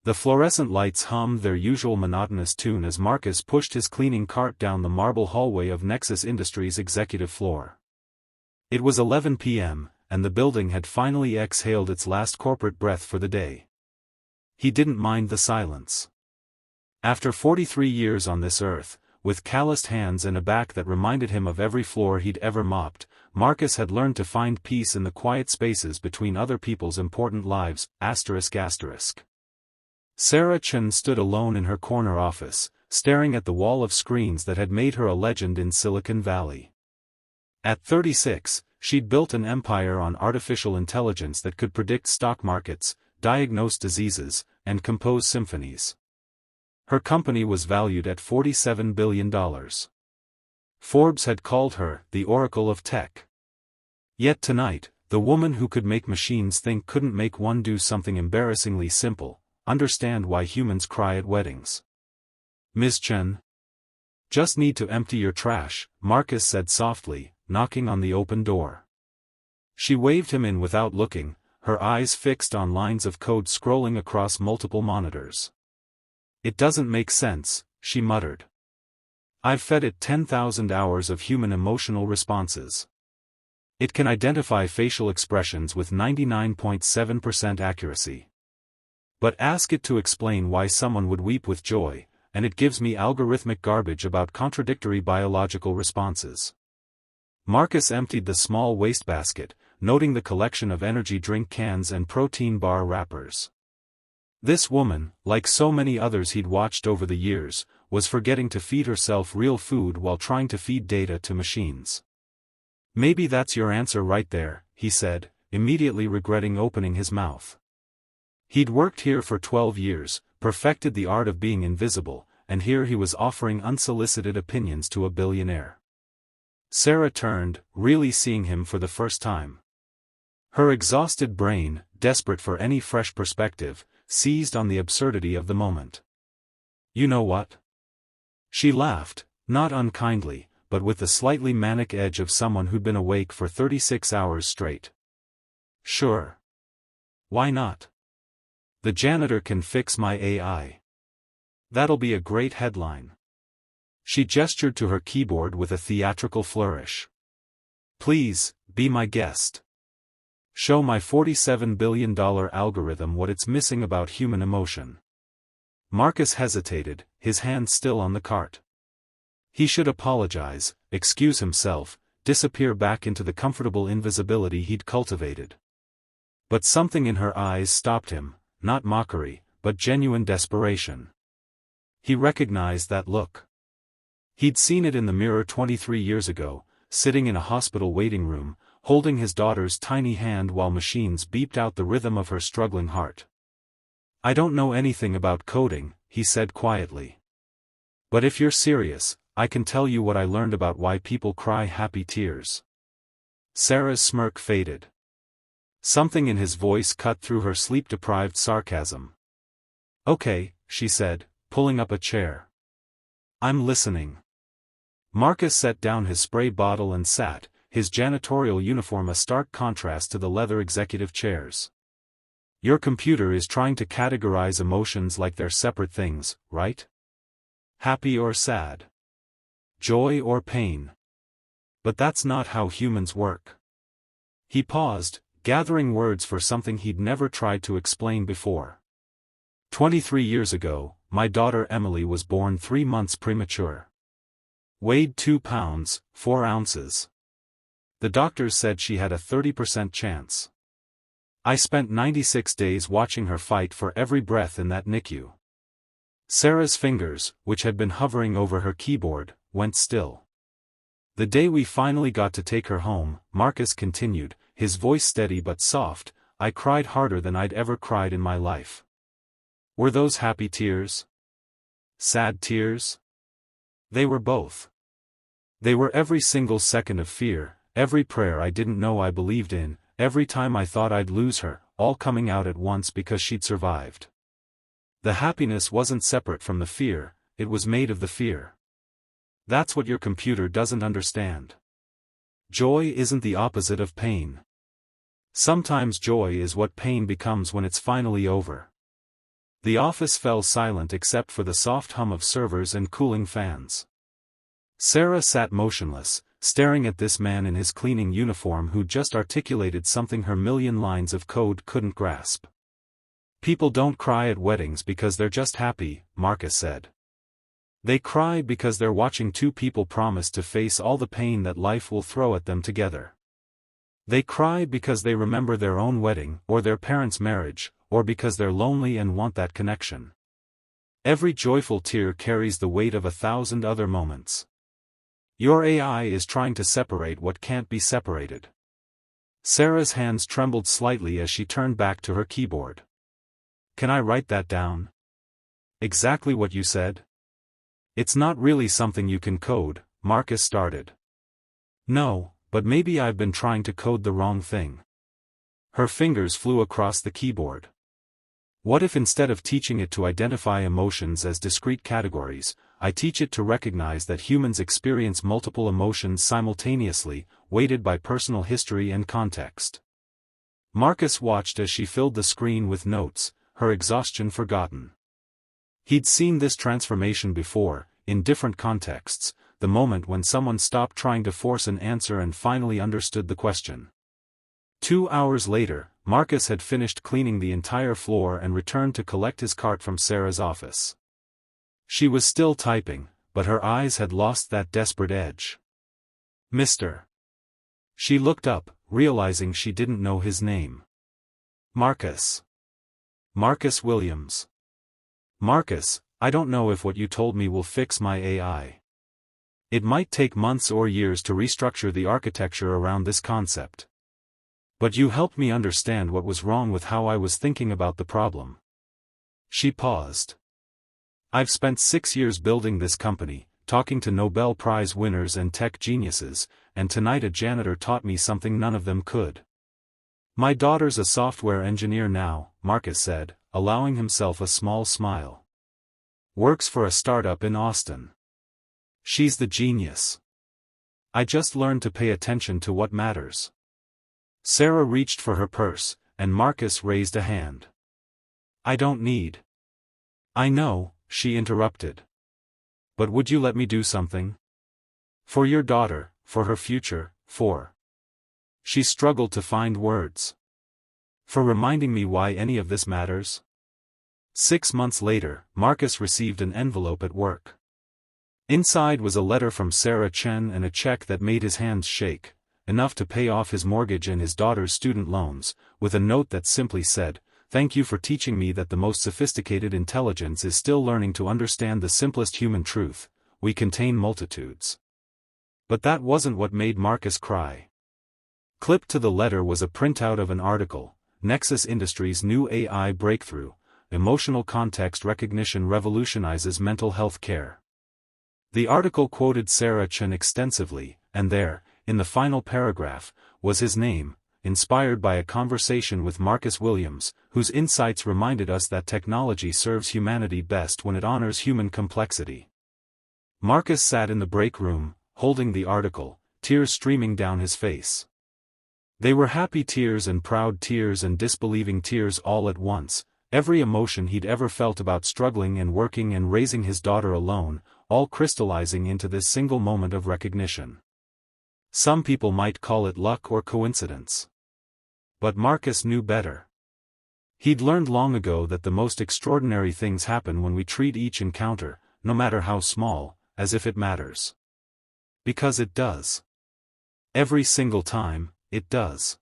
The fluorescent lights hummed their usual monotonous tune as Marcus pushed his cleaning cart down the marble hallway of Nexus Industries' executive floor. It was 11 p.m., and the building had finally exhaled its last corporate breath for the day. He didn't mind the silence. After 43 years on this earth, with calloused hands and a back that reminded him of every floor he'd ever mopped, Marcus had learned to find peace in the quiet spaces between other people's important lives. Sarah Chen stood alone in her corner office, staring at the wall of screens that had made her a legend in Silicon Valley. At 36, she'd built an empire on artificial intelligence that could predict stock markets, diagnose diseases, and compose symphonies. Her company was valued at $47 billion. Forbes had called her the Oracle of Tech. Yet tonight, the woman who could make machines think couldn't make one do something embarrassingly simple: understand why humans cry at weddings. Ms. Chen? Just need to empty your trash, Marcus said softly, knocking on the open door. She waved him in without looking, her eyes fixed on lines of code scrolling across multiple monitors. It doesn't make sense, she muttered. I've fed it 10,000 hours of human emotional responses. It can identify facial expressions with 99.7% accuracy. But ask it to explain why someone would weep with joy, and it gives me algorithmic garbage about contradictory biological responses. Marcus emptied the small wastebasket, noting the collection of energy drink cans and protein bar wrappers. This woman, like so many others he'd watched over the years, was forgetting to feed herself real food while trying to feed data to machines. Maybe that's your answer right there, he said, immediately regretting opening his mouth. He'd worked here for 12 years, perfected the art of being invisible, and here he was offering unsolicited opinions to a billionaire. Sarah turned, really seeing him for the first time. Her exhausted brain, desperate for any fresh perspective, seized on the absurdity of the moment. You know what? She laughed, not unkindly, but with the slightly manic edge of someone who'd been awake for 36 hours straight. Sure. Why not? The janitor can fix my AI. That'll be a great headline. She gestured to her keyboard with a theatrical flourish. Please, be my guest. Show my $47 billion algorithm what it's missing about human emotion. Marcus hesitated, his hand still on the cart. He should apologize, excuse himself, disappear back into the comfortable invisibility he'd cultivated. But something in her eyes stopped him, not mockery, but genuine desperation. He recognized that look. He'd seen it in the mirror 23 years ago, sitting in a hospital waiting room, holding his daughter's tiny hand while machines beeped out the rhythm of her struggling heart. I don't know anything about coding, he said quietly. But if you're serious, I can tell you what I learned about why people cry happy tears. Sarah's smirk faded. Something in his voice cut through her sleep-deprived sarcasm. Okay, she said, pulling up a chair. I'm listening. Marcus set down his spray bottle and sat, his janitorial uniform a stark contrast to the leather executive chairs. Your computer is trying to categorize emotions like they're separate things, right? Happy or sad? Joy or pain? But that's not how humans work. He paused, gathering words for something he'd never tried to explain before. 23 years ago, my daughter Emily was born 3 months premature. Weighed 2 pounds, 4 ounces. The doctors said she had a 30% chance. I spent 96 days watching her fight for every breath in that NICU. Sarah's fingers, which had been hovering over her keyboard, went still. The day we finally got to take her home, Marcus continued, his voice steady but soft, I cried harder than I'd ever cried in my life. Were those happy tears? Sad tears? They were both. They were every single second of fear, every prayer I didn't know I believed in, every time I thought I'd lose her, all coming out at once because she'd survived. The happiness wasn't separate from the fear, it was made of the fear. That's what your computer doesn't understand. Joy isn't the opposite of pain. Sometimes joy is what pain becomes when it's finally over. The office fell silent except for the soft hum of servers and cooling fans. Sarah sat motionless, staring at this man in his cleaning uniform who just articulated something her million lines of code couldn't grasp. People don't cry at weddings because they're just happy, Marcus said. They cry because they're watching two people promise to face all the pain that life will throw at them together. They cry because they remember their own wedding, or their parents' marriage, or because they're lonely and want that connection. Every joyful tear carries the weight of 1,000 other moments. Your AI is trying to separate what can't be separated. Sarah's hands trembled slightly as she turned back to her keyboard. Can I write that down? Exactly what you said? It's not really something you can code, Marcus started. No, but maybe I've been trying to code the wrong thing. Her fingers flew across the keyboard. What if instead of teaching it to identify emotions as discrete categories, I teach it to recognize that humans experience multiple emotions simultaneously, weighted by personal history and context? Marcus watched as she filled the screen with notes, her exhaustion forgotten. He'd seen this transformation before, in different contexts, the moment when someone stopped trying to force an answer and finally understood the question. 2 hours later, Marcus had finished cleaning the entire floor and returned to collect his cart from Sarah's office. She was still typing, but her eyes had lost that desperate edge. Mr. She looked up, realizing she didn't know his name. Marcus. Marcus Williams. Marcus, I don't know if what you told me will fix my AI. It might take months or years to restructure the architecture around this concept. But you helped me understand what was wrong with how I was thinking about the problem. She paused. I've spent 6 years building this company, talking to Nobel Prize winners and tech geniuses, and tonight a janitor taught me something none of them could. My daughter's a software engineer now, Marcus said, allowing himself a small smile. Works for a startup in Austin. She's the genius. I just learned to pay attention to what matters. Sarah reached for her purse, and Marcus raised a hand. I don't need. I know, she interrupted. But would you let me do something? For your daughter, for her future, for. She struggled to find words. For reminding me why any of this matters? 6 months later, Marcus received an envelope at work. Inside was a letter from Sarah Chen and a check that made his hands shake, enough to pay off his mortgage and his daughter's student loans, with a note that simply said, "Thank you for teaching me that the most sophisticated intelligence is still learning to understand the simplest human truth: we contain multitudes." But that wasn't what made Marcus cry. Clipped to the letter was a printout of an article, Nexus Industries' new AI breakthrough, Emotional Context Recognition Revolutionizes Mental Health Care. The article quoted Sarah Chen extensively, and there, in the final paragraph, was his name, inspired by a conversation with Marcus Williams, whose insights reminded us that technology serves humanity best when it honors human complexity. Marcus sat in the break room, holding the article, tears streaming down his face. They were happy tears and proud tears and disbelieving tears all at once, every emotion he'd ever felt about struggling and working and raising his daughter alone, all crystallizing into this single moment of recognition. Some people might call it luck or coincidence. But Marcus knew better. He'd learned long ago that the most extraordinary things happen when we treat each encounter, no matter how small, as if it matters. Because it does. Every single time, it does.